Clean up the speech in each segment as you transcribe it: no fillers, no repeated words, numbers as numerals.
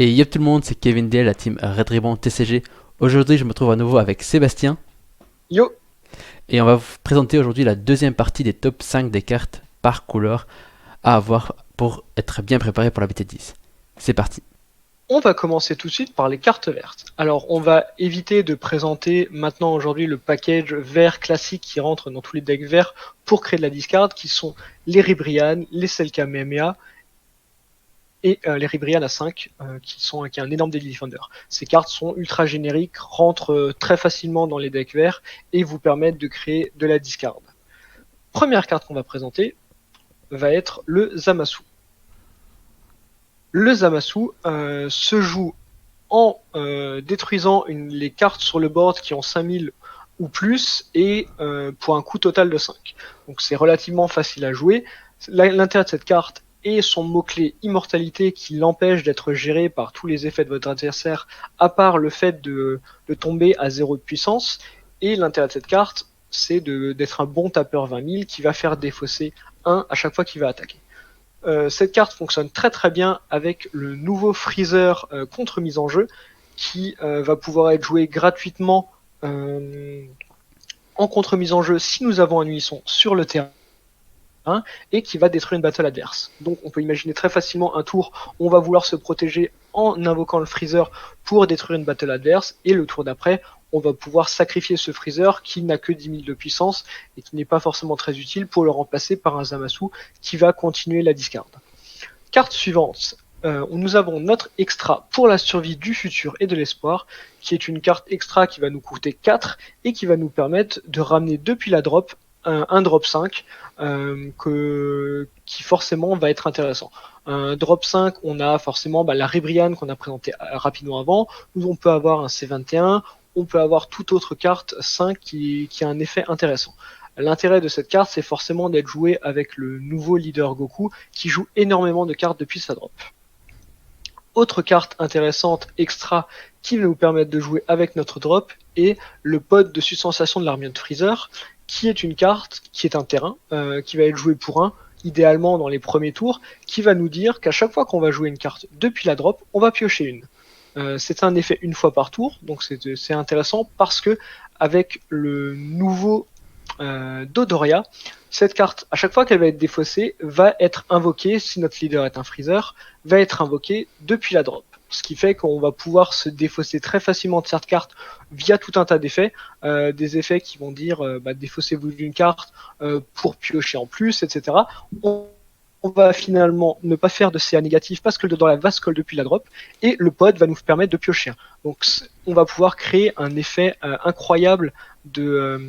Et yop tout le monde, c'est Kevin D, la team Red Ribbon TCG. Aujourd'hui, je me trouve à nouveau avec Sébastien Yo, et on va vous présenter aujourd'hui la deuxième partie des top 5 des cartes par couleur à avoir pour être bien préparé pour la BT10. C'est parti. on va commencer tout de suite par les cartes vertes. Alors, on va éviter de présenter maintenant aujourd'hui le package vert classique qui rentre dans tous les decks verts pour créer de la discard, qui sont les Ribrianne, les Selka Kamehameha et les Ribrianne à 5, qui est un énorme Daily Defender. Ces cartes sont ultra génériques, rentrent très facilement dans les decks verts et vous permettent de créer de la discard. Première carte qu'on va présenter va être le Zamasu. Le Zamasu se joue en détruisant les cartes sur le board qui ont 5000 ou plus et pour un coût total de 5. Donc c'est relativement facile à jouer. L'intérêt de cette carte est son mot-clé immortalité qui l'empêche d'être géré par tous les effets de votre adversaire, à part le fait de tomber à 0 de puissance. Et l'intérêt de cette carte, c'est d'être un bon tapeur 20 000 qui va faire défausser 1 à chaque fois qu'il va attaquer. Cette carte fonctionne très très bien avec le nouveau Freezer contre mise en jeu qui va pouvoir être joué gratuitement en contre mise en jeu si nous avons un unisson sur le terrain et qui va détruire une battle adverse. Donc on peut imaginer très facilement un tour où on va vouloir se protéger en invoquant le Freezer pour détruire une battle adverse et le tour d'après on va pouvoir sacrifier ce Freezer qui n'a que 10 000 de puissance et qui n'est pas forcément très utile pour le remplacer par un Zamasu qui va continuer la discard. Carte suivante, nous avons notre extra pour la survie du futur et de l'espoir, qui est une carte extra qui va nous coûter 4 et qui va nous permettre de ramener depuis la drop un drop 5 qui forcément va être intéressant. Un drop 5, on a forcément la Ribrianne qu'on a présentée rapidement avant, nous on peut avoir un C21, on peut avoir toute autre carte 5 qui a un effet intéressant. L'intérêt de cette carte, c'est forcément d'être joué avec le nouveau leader Goku, qui joue énormément de cartes depuis sa drop. Autre carte intéressante, extra, qui va nous permettre de jouer avec notre drop, est le pod de substantiation de l'armure de Freezer, qui est une carte, qui est un terrain, qui va être joué pour 1, idéalement dans les premiers tours, qui va nous dire qu'à chaque fois qu'on va jouer une carte depuis la drop, on va piocher une. C'est un effet une fois par tour, donc c'est intéressant parce que avec le nouveau Dodoria, cette carte, à chaque fois qu'elle va être défaussée, va être invoquée, si notre leader est un freezer, va être invoquée depuis la drop. Ce qui fait qu'on va pouvoir se défausser très facilement de cette carte via tout un tas d'effets. Des effets qui vont dire défaussez-vous d'une carte pour piocher en plus, etc. On va finalement ne pas faire de CA négatif parce que le Dodoria va scroll depuis la drop et le pod va nous permettre de piocher. Donc on va pouvoir créer un effet incroyable de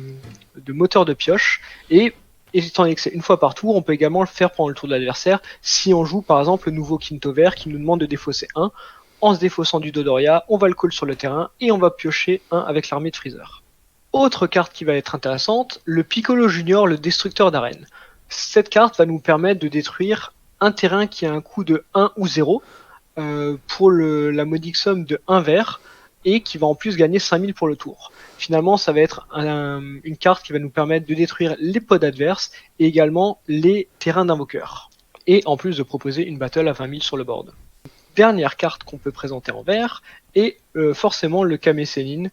moteur de pioche et étant donné que c'est une fois par tour, on peut également le faire pendant le tour de l'adversaire si on joue par exemple le nouveau Quinto vert qui nous demande de défausser 1. En se défaussant du Dodoria, on va le call sur le terrain et on va piocher 1 avec l'armée de Freezer. Autre carte qui va être intéressante, le Piccolo Junior, le destructeur d'arène. Cette carte va nous permettre de détruire un terrain qui a un coût de 1 ou 0 pour la modique somme de 1 vert et qui va en plus gagner 5000 pour le tour. Finalement, ça va être une carte qui va nous permettre de détruire les pods adverses et également les terrains d'invoqueurs. Et en plus de proposer une battle à 20 000 sur le board. Dernière carte qu'on peut présenter en vert est forcément le Kame Sennin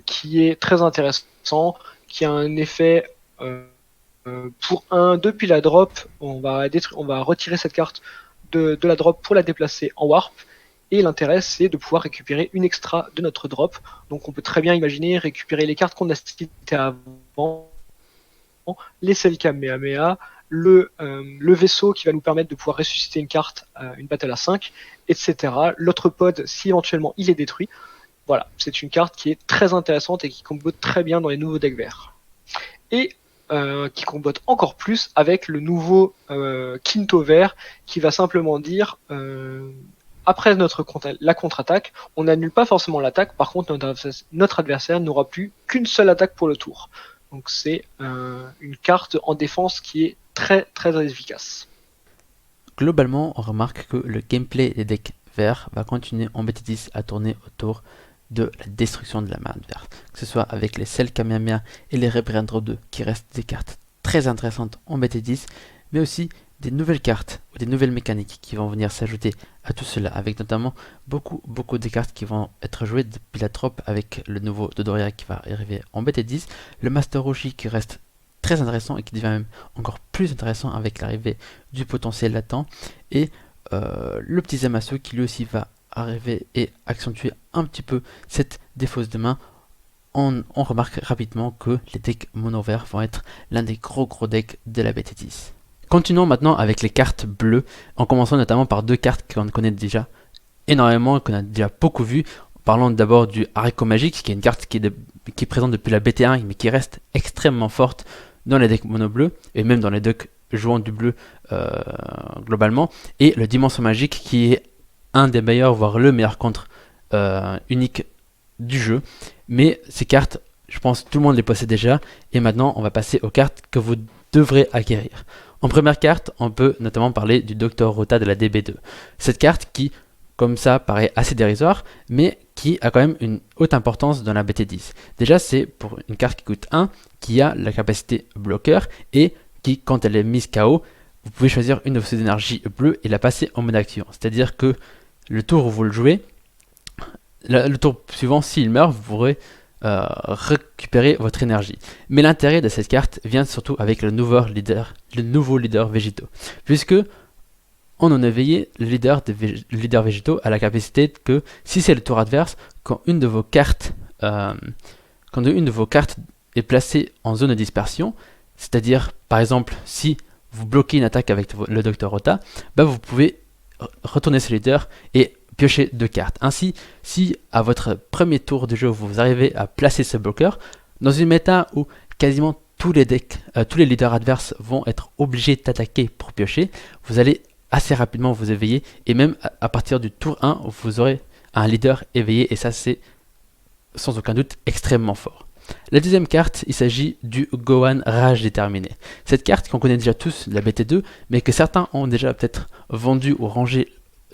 qui est très intéressant, qui a un effet pour 1 depuis la drop, on va retirer cette carte de la drop pour la déplacer en warp. Et l'intérêt, c'est de pouvoir récupérer une extra de notre drop. Donc on peut très bien imaginer récupérer les cartes qu'on a citées avant, les Selka Kamehameha, le vaisseau qui va nous permettre de pouvoir ressusciter une carte, une battle à 5, etc. L'autre pod, si éventuellement il est détruit. Voilà, c'est une carte qui est très intéressante et qui combo très bien dans les nouveaux decks verts. Et qui combote encore plus avec le nouveau Quinto vert qui va simplement dire après la contre-attaque, on n'annule pas forcément l'attaque, par contre notre adversaire n'aura plus qu'une seule attaque pour le tour. Donc c'est une carte en défense qui est très très efficace. Globalement, on remarque que le gameplay des decks verts va continuer en BT10 à tourner autour de la destruction de la main verte, que ce soit avec les Selka Kamehameha et les Rebrand 2 qui restent des cartes très intéressantes en BT10, mais aussi des nouvelles cartes ou des nouvelles mécaniques qui vont venir s'ajouter à tout cela, avec notamment beaucoup de cartes qui vont être jouées depuis la drop avec le nouveau Dodoria qui va arriver en BT10, le Master Roshi qui reste très intéressant et qui devient même encore plus intéressant avec l'arrivée du potentiel latent, et le petit Zamasu qui lui aussi va arriver et accentuer un petit peu cette défausse de main. On remarque rapidement que les decks mono vert vont être l'un des gros decks de la BT10. Continuons maintenant avec les cartes bleues, en commençant notamment par deux cartes qu'on connaît déjà énormément, qu'on a déjà beaucoup vues. Parlons d'abord du Haricot Magique, qui est une carte qui est présente depuis la BT1, mais qui reste extrêmement forte dans les decks mono bleu, et même dans les decks jouant du bleu globalement. Et le Dimension Magique, qui est un des meilleurs, voire le meilleur contre unique du jeu. Mais ces cartes, je pense que tout le monde les possède déjà, et maintenant on va passer aux cartes que vous devrez acquérir. En première carte, on peut notamment parler du Dr Rota de la DB2. Cette carte qui, comme ça, paraît assez dérisoire, mais qui a quand même une haute importance dans la BT10. Déjà, c'est pour une carte qui coûte 1, qui a la capacité bloqueur, et qui, quand elle est mise KO, vous pouvez choisir une de vos énergies bleues et la passer en mode action. C'est-à-dire que le tour où vous le jouez, le tour suivant, s'il meurt, vous pourrez récupérer votre énergie. Mais l'intérêt de cette carte vient surtout avec le nouveau leader végétaux. Puisque en non éveillé, le leader végétaux a la capacité que, si c'est le tour adverse, quand une de vos cartes est placée en zone de dispersion, c'est-à-dire par exemple si vous bloquez une attaque avec le Dr Rota, vous pouvez retourner ce leader et piocher 2 cartes. Ainsi, si à votre premier tour de jeu vous arrivez à placer ce bloqueur, dans une méta où quasiment tous les leaders adverses vont être obligés d'attaquer pour piocher, vous allez assez rapidement vous éveiller, et même à partir du tour 1, vous aurez un leader éveillé, et ça c'est sans aucun doute extrêmement fort. La deuxième carte, il s'agit du Gohan Rage Déterminé. Cette carte qu'on connaît déjà tous de la BT2, mais que certains ont déjà peut-être vendu ou rangé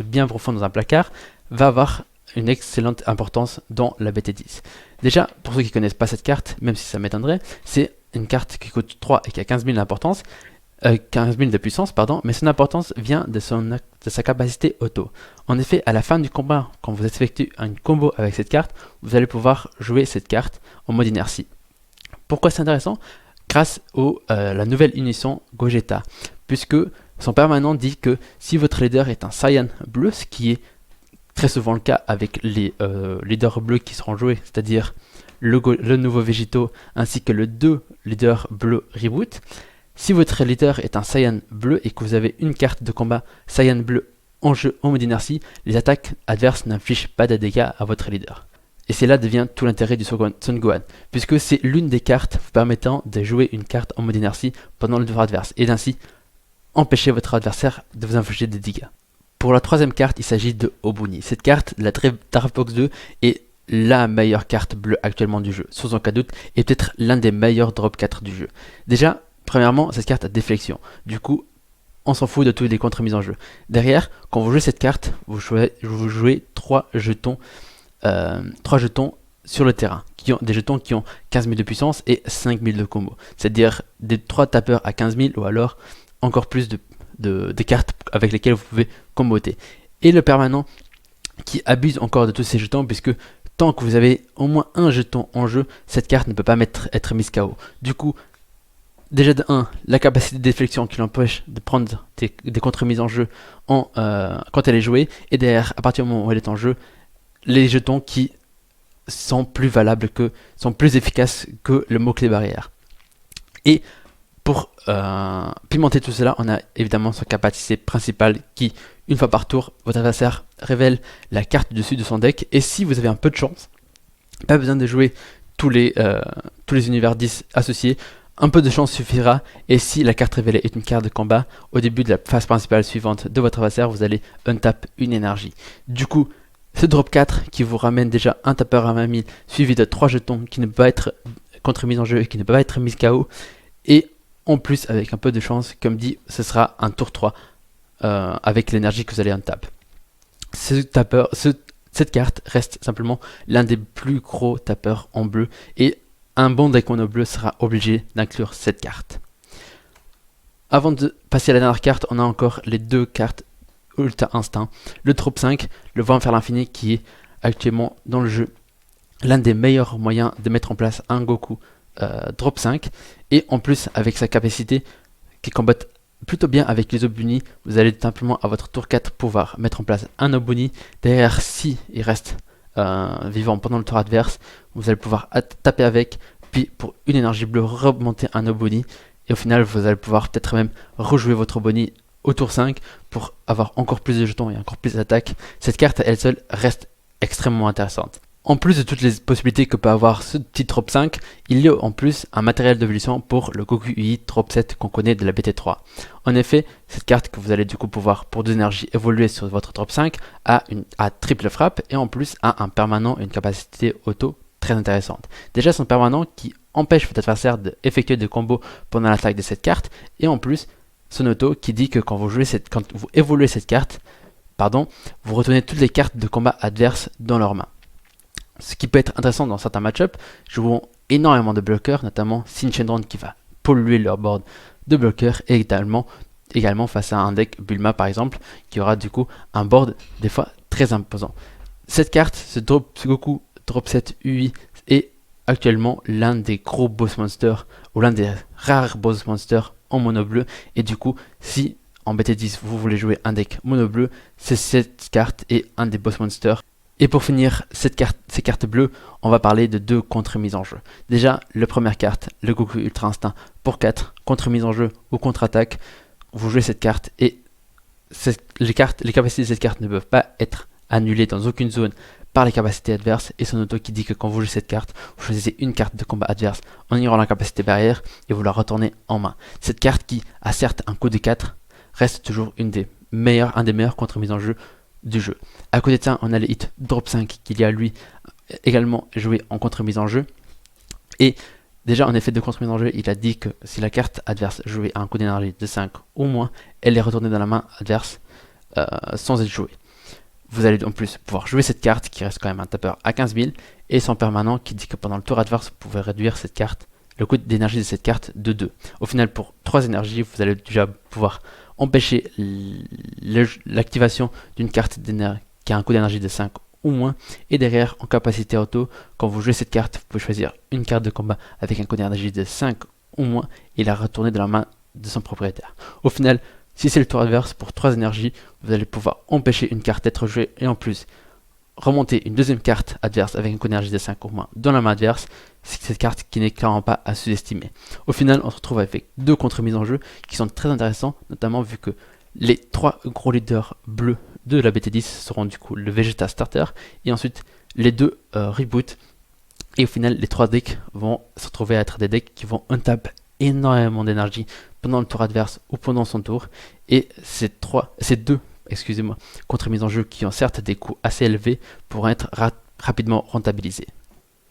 bien profond dans un placard, va avoir une excellente importance dans la BT10. Déjà, pour ceux qui ne connaissent pas cette carte, même si ça m'étonnerait, c'est une carte qui coûte 3 et qui a 15 000 d'importance, 15 000 de puissance, pardon, mais son importance vient de sa capacité auto. En effet, à la fin du combat, quand vous effectuez un combo avec cette carte, vous allez pouvoir jouer cette carte en mode inertie. Pourquoi c'est intéressant? Grâce à la nouvelle unisson Gogeta, puisque son permanent dit que si votre leader est un Saiyan bleu, ce qui est très souvent le cas avec les leaders bleus qui seront joués, c'est-à-dire le nouveau Végétaux ainsi que le 2 leader bleu reboot, si votre leader est un Saiyan bleu et que vous avez une carte de combat Saiyan bleu en jeu en mode inertie, les attaques adverses n'infligent pas de dégâts à votre leader. Et c'est là devient tout l'intérêt du Son Gohan, puisque c'est l'une des cartes vous permettant de jouer une carte en mode inertie pendant le tour adverse, et d'ainsi empêcher votre adversaire de vous infliger des dégâts. Pour la troisième carte, il s'agit de Obuni. Cette carte, la Draft Box 2, est la meilleure carte bleue actuellement du jeu, sans aucun doute, et peut-être l'un des meilleurs drop 4 du jeu. Déjà, premièrement, cette carte a déflexion. Du coup, on s'en fout de tous les contre-mises en jeu. Derrière, quand vous jouez cette carte, vous jouez 3 jetons sur le terrain, des jetons qui ont 15 000 de puissance et 5 000 de combo. C'est-à-dire des 3 tapeurs à 15 000 ou alors encore plus de cartes avec lesquelles vous pouvez comboter. Et le permanent qui abuse encore de tous ces jetons, puisque tant que vous avez au moins un jeton en jeu, cette carte ne peut pas être mise KO. Du coup, déjà de 1, la capacité de déflexion qui l'empêche de prendre des contre-mises en jeu quand elle est jouée, et derrière, à partir du moment où elle est en jeu, les jetons qui sont plus valables, sont plus efficaces que le mot-clé barrière. Et pour pimenter tout cela, on a évidemment son capacité principale qui, une fois par tour, votre adversaire révèle la carte dessus de son deck, et si vous avez un peu de chance, pas besoin de jouer tous les univers 10 associés, un peu de chance suffira, et si la carte révélée est une carte de combat, au début de la phase principale suivante de votre adversaire, vous allez untap une énergie. Du coup, ce drop 4 qui vous ramène déjà un tapeur à 20 000, suivi de 3 jetons qui ne peuvent pas être contre-mis en jeu et qui ne peuvent pas être mis KO, et en plus, avec un peu de chance, comme dit, ce sera un tour 3 avec l'énergie que vous allez untap. Cette carte reste simplement l'un des plus gros tapeurs en bleu, et un bon deck mono bleu sera obligé d'inclure cette carte. Avant de passer à la dernière carte, on a encore les deux cartes Ultra Instinct. Le Drop 5, le Vent vers l'infini, qui est actuellement dans le jeu l'un des meilleurs moyens de mettre en place un Goku Drop 5. Et en plus, avec sa capacité qui combatte plutôt bien avec les Obuni, vous allez tout simplement à votre tour 4 pouvoir mettre en place un Obuni. Derrière, si il reste vivant pendant le tour adverse, vous allez pouvoir taper avec, puis pour une énergie bleue remonter un Obuni. Et au final, vous allez pouvoir peut-être même rejouer votre Obuni au tour 5 pour avoir encore plus de jetons et encore plus d'attaques. Cette carte, elle seule, reste extrêmement intéressante. En plus de toutes les possibilités que peut avoir ce petit Drop 5, il y a en plus un matériel d'évolution pour le Goku UI Drop 7 qu'on connaît de la BT3. En effet, cette carte que vous allez du coup pouvoir pour 2 énergies évoluer sur votre Drop 5 a triple frappe et en plus a un permanent et une capacité auto très intéressante. Déjà son permanent qui empêche votre adversaire d'effectuer des combos pendant l'attaque de cette carte et en plus son auto qui dit que quand vous évoluez cette carte, vous retournez toutes les cartes de combat adverses dans leurs mains. Ce qui peut être intéressant dans certains match-ups, jouant énormément de bloqueurs, notamment Sin Shenron qui va polluer leur board de bloqueurs et également face à un deck Bulma par exemple, qui aura du coup un board des fois très imposant. Cette carte, ce Goku Drop 7 UI est actuellement l'un des gros boss monsters ou l'un des rares boss monsters en mono bleu et du coup si en BT10 vous voulez jouer un deck mono bleu, c'est cette carte et un des boss monsters. Et pour finir ces cartes bleues, on va parler de deux contre-mises en jeu. Déjà, la première carte, le Goku Ultra Instinct pour 4, contre-mise en jeu ou contre-attaque. Vous jouez cette carte et les capacités de cette carte ne peuvent pas être annulées dans aucune zone par les capacités adverses. Et son auto qui dit que quand vous jouez cette carte, vous choisissez une carte de combat adverse en ignorant la capacité barrière et vous la retournez en main. Cette carte qui a certes un coût de 4, reste toujours un des meilleurs contre-mises en jeu du jeu. À côté de ça, on a le hit Drop 5 qui y a lui également joué en contre-mise en jeu. Et déjà en effet de contre-mise en jeu, il a dit que si la carte adverse jouait à un coût d'énergie de 5 ou moins, elle est retournée dans la main adverse sans être jouée. Vous allez en plus pouvoir jouer cette carte qui reste quand même un tapeur à 15 000 et son permanent qui dit que pendant le tour adverse, vous pouvez réduire cette carte, le coût d'énergie de cette carte de 2. Au final, pour 3 énergies, vous allez déjà pouvoir empêcher l'activation d'une carte qui a un coût d'énergie de 5 ou moins. Et derrière, en capacité auto, quand vous jouez cette carte, vous pouvez choisir une carte de combat avec un coût d'énergie de 5 ou moins et la retourner dans la main de son propriétaire. Au final, si c'est le tour adverse pour 3 énergies, vous allez pouvoir empêcher une carte d'être jouée et en plus remonter une deuxième carte adverse avec un coût d'énergie de 5 ou moins dans la main adverse. C'est cette carte qui n'est clairement pas à sous-estimer. Au final, on se retrouve avec deux contre-mises en jeu qui sont très intéressants, notamment vu que les 3 gros leaders bleus de la BT10 seront du coup le Vegeta Starter et ensuite les 2 Reboot. Et au final, les 3 decks vont se retrouver à être des decks qui vont untap énormément d'énergie pendant le tour adverse ou pendant son tour. Et ces deux contre-mises en jeu qui ont certes des coûts assez élevés pourront être rapidement rentabilisés.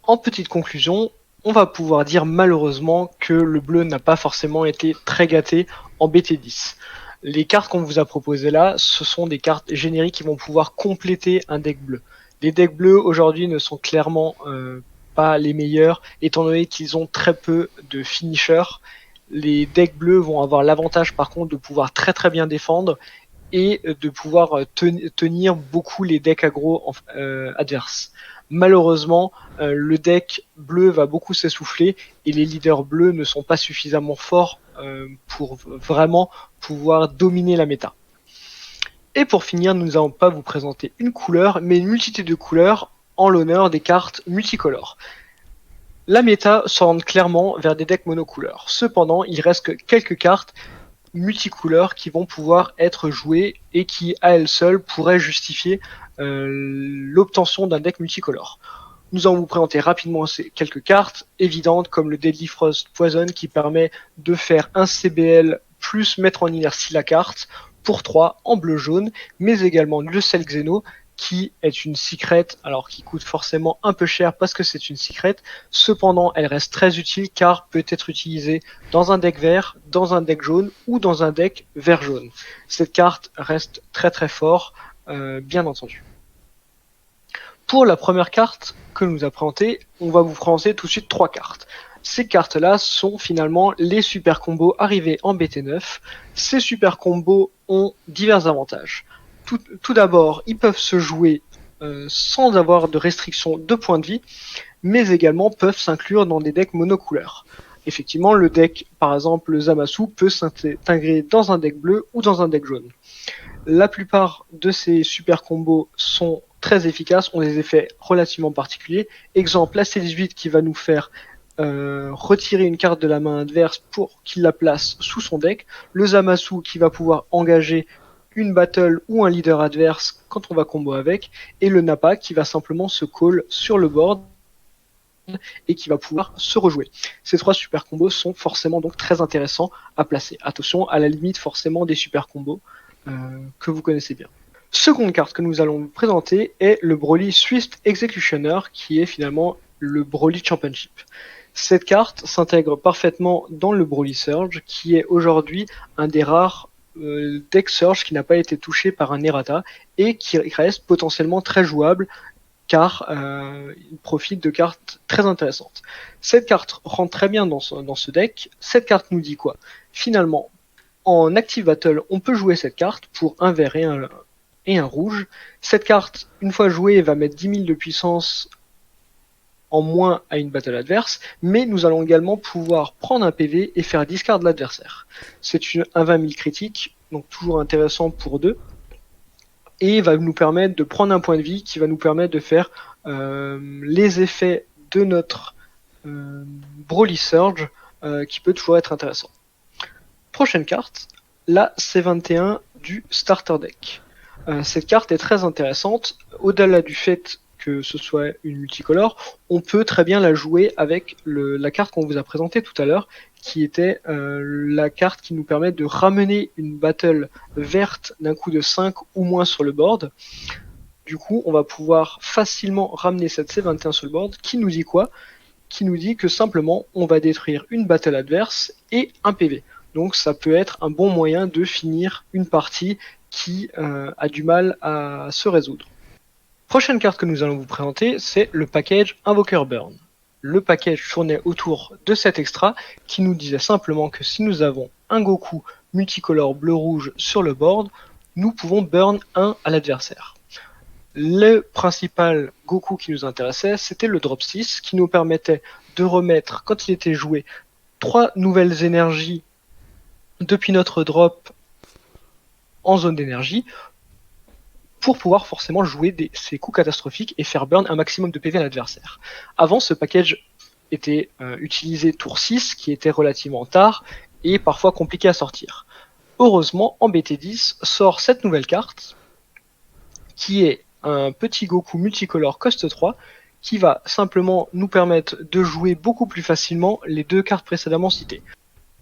En petite conclusion, on va pouvoir dire malheureusement que le bleu n'a pas forcément été très gâté en BT10. Les cartes qu'on vous a proposées là, ce sont des cartes génériques qui vont pouvoir compléter un deck bleu. Les decks bleus aujourd'hui ne sont clairement pas les meilleurs, étant donné qu'ils ont très peu de finishers. Les decks bleus vont avoir l'avantage par contre de pouvoir très très bien défendre et de pouvoir tenir beaucoup les decks aggro adverses. Malheureusement, le deck bleu va beaucoup s'essouffler et les leaders bleus ne sont pas suffisamment forts pour vraiment pouvoir dominer la méta. Et pour finir, nous n'allons pas vous présenter une couleur, mais une multitude de couleurs en l'honneur des cartes multicolores. La méta s'oriente clairement vers des decks monocouleurs. Cependant, il reste que quelques cartes multicouleurs qui vont pouvoir être jouées et qui, à elles seules, pourraient justifier l'obtention d'un deck multicolore. Nous allons vous présenter rapidement ces quelques cartes évidentes comme le Deadly Frost Poison qui permet de faire un CBL plus mettre en inertie la carte pour 3 en bleu-jaune, mais également le Cell Xeno qui est une secret, alors qui coûte forcément un peu cher parce que c'est une secret, cependant elle reste très utile car peut être utilisée dans un deck vert, dans un deck jaune ou dans un deck vert-jaune. Cette carte reste très très fort, bien entendu. Pour la première carte que nous a présentée, on va vous présenter tout de suite 3 cartes. Ces cartes-là sont finalement les super combos arrivés en BT9. Ces super combos ont divers avantages. Tout d'abord, ils peuvent se jouer sans avoir de restriction de points de vie, mais également peuvent s'inclure dans des decks monocouleurs. Effectivement, le deck, par exemple le Zamasu, peut s'intégrer dans un deck bleu ou dans un deck jaune. La plupart de ces super combos sont très efficaces, ont des effets relativement particuliers. Exemple, la C18 qui va nous faire retirer une carte de la main adverse pour qu'il la place sous son deck. Le Zamasu qui va pouvoir engager une battle ou un leader adverse quand on va combo avec. Et le Nappa qui va simplement se call sur le board et qui va pouvoir se rejouer. Ces 3 super combos sont forcément donc très intéressants à placer. Attention, à la limite forcément des super combos que vous connaissez bien. Seconde carte que nous allons vous présenter est le Broly Swift Executioner, qui est finalement le Broly Championship. Cette carte s'intègre parfaitement dans le Broly Surge, qui est aujourd'hui un des rares decks Surge qui n'a pas été touché par un errata et qui reste potentiellement très jouable car il profite de cartes très intéressantes. Cette carte rentre très bien dans ce deck. Cette carte nous dit quoi? Finalement, en Active Battle, on peut jouer cette carte pour un vert et un rouge. Cette carte, une fois jouée, va mettre 10 000 de puissance en moins à une battle adverse, mais nous allons également pouvoir prendre un PV et faire discard de l'adversaire. C'est un 20 000 critique, donc toujours intéressant pour 2, et va nous permettre de prendre un point de vie qui va nous permettre de faire les effets de notre Broly Surge, qui peut toujours être intéressant. Prochaine carte, la C21 du Starter Deck. Cette carte est très intéressante, au-delà du fait que ce soit une multicolore, on peut très bien la jouer avec la carte qu'on vous a présentée tout à l'heure, qui était la carte qui nous permet de ramener une battle verte d'un coup de 5 ou moins sur le board. Du coup, on va pouvoir facilement ramener cette C21 sur le board, qui nous dit quoi? Qui nous dit que simplement, on va détruire une battle adverse et un PV. Donc ça peut être un bon moyen de finir une partie qui a du mal à se résoudre. Prochaine carte que nous allons vous présenter, c'est le package Invoker Burn. Le package tournait autour de cet extra qui nous disait simplement que si nous avons un Goku multicolore bleu-rouge sur le board, nous pouvons burn 1 à l'adversaire. Le principal Goku qui nous intéressait, c'était le drop 6 qui nous permettait de remettre, quand il était joué, 3 nouvelles énergies depuis notre drop en zone d'énergie pour pouvoir forcément jouer ces coups catastrophiques et faire burn un maximum de PV à l'adversaire. Avant, ce package était utilisé tour 6, qui était relativement tard et parfois compliqué à sortir. Heureusement, en BT10 sort cette nouvelle carte, qui est un petit Goku multicolore cost 3, qui va simplement nous permettre de jouer beaucoup plus facilement les 2 cartes précédemment citées.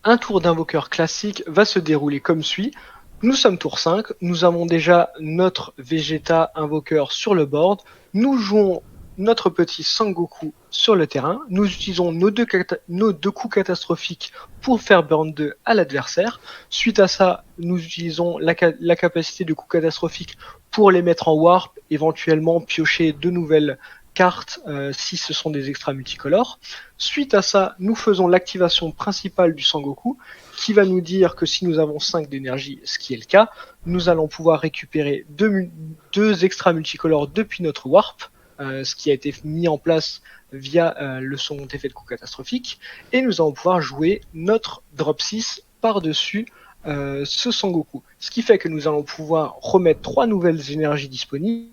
Un tour d'invoqueur classique va se dérouler comme suit. Nous sommes tour 5, nous avons déjà notre Vegeta invoqueur sur le board, nous jouons notre petit Sangoku sur le terrain, nous utilisons nos deux coups catastrophiques pour faire burn 2 à l'adversaire. Suite à ça, nous utilisons la capacité de coups catastrophiques pour les mettre en warp, éventuellement piocher de nouvelles cartes si ce sont des extras multicolores. Suite à ça, nous faisons l'activation principale du Sangoku, qui va nous dire que si nous avons 5 d'énergie, ce qui est le cas, nous allons pouvoir récupérer 2 extras multicolores depuis notre warp, ce qui a été mis en place via le second effet de coup catastrophique, et nous allons pouvoir jouer notre drop 6 par-dessus ce Sangoku. Ce qui fait que nous allons pouvoir remettre 3 nouvelles énergies disponibles.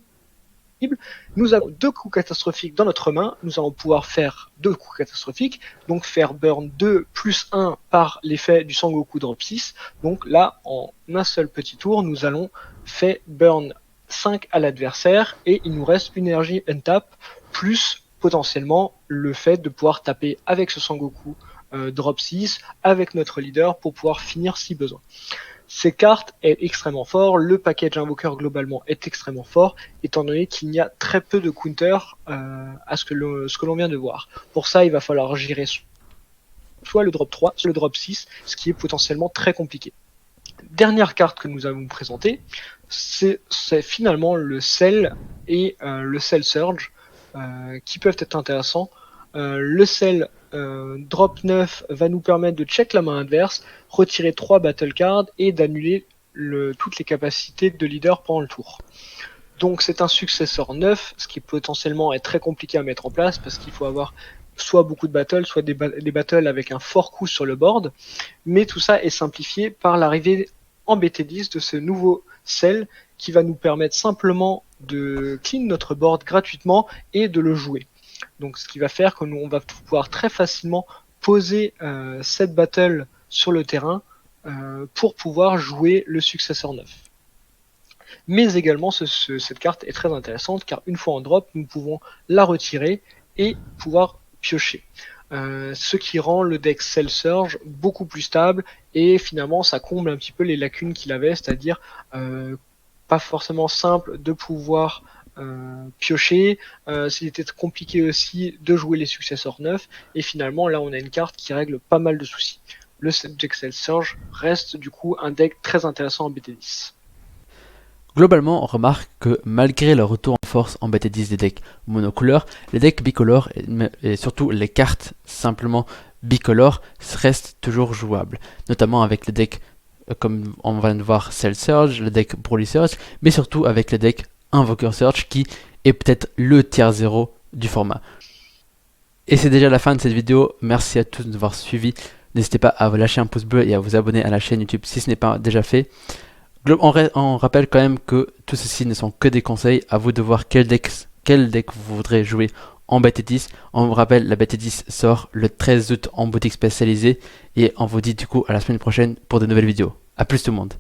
Nous avons 2 coups catastrophiques dans notre main, nous allons pouvoir faire 2 coups catastrophiques, donc faire burn 2 plus 1 par l'effet du Sangoku drop 6. Donc là, en un seul petit tour, nous allons faire burn 5 à l'adversaire et il nous reste une énergie untap plus potentiellement le fait de pouvoir taper avec ce Sangoku drop 6 avec notre leader pour pouvoir finir si besoin. Ces cartes est extrêmement fort, le package invoqueur globalement est extrêmement fort, étant donné qu'il y a très peu de counter à ce que l'on vient de voir. Pour ça, il va falloir gérer soit le drop 3, soit le drop 6, ce qui est potentiellement très compliqué. dernière carte que nous allons présenter, c'est finalement le Cell et le Cell Surge qui peuvent être intéressants. Le Cell drop 9 va nous permettre de check la main adverse, retirer 3 battle cards et d'annuler toutes les capacités de leader pendant le tour. Donc c'est un successeur 9, ce qui potentiellement est très compliqué à mettre en place parce qu'il faut avoir soit beaucoup de battles, soit des battles avec un fort coût sur le board, mais tout ça est simplifié par l'arrivée en BT10 de ce nouveau Cell qui va nous permettre simplement de clean notre board gratuitement et de le jouer. Donc ce qui va faire que nous on va pouvoir très facilement poser cette battle sur le terrain pour pouvoir jouer le successeur 9. Mais également cette carte est très intéressante car une fois en drop nous pouvons la retirer et pouvoir piocher. Ce qui rend le deck Cell Surge beaucoup plus stable et finalement ça comble un petit peu les lacunes qu'il avait, c'est-à-dire pas forcément simple de pouvoir piocher, c'était compliqué aussi de jouer les successeurs 9 et finalement là on a une carte qui règle pas mal de soucis. Le deck Cell Surge reste du coup un deck très intéressant en BT10. Globalement, on remarque que malgré le retour en force en BT10 des decks monocouleurs, les decks bicolores et surtout les cartes simplement bicolores restent toujours jouables, notamment avec les decks comme on va le voir Cell Surge, le deck Broly Surge, mais surtout avec le deck Invoker Surge qui est peut-être le tier 0 du format. Et c'est déjà la fin de cette vidéo, merci à tous de nous avoir suivis, n'hésitez pas à vous lâcher un pouce bleu et à vous abonner à la chaîne YouTube si ce n'est pas déjà fait. On rappelle quand même que tout ceci ne sont que des conseils, à vous de voir quel deck vous voudrez jouer en BT10. On vous rappelle, la BT10 sort le 13 août en boutique spécialisée et on vous dit du coup à la semaine prochaine pour de nouvelles vidéos. A plus tout le monde.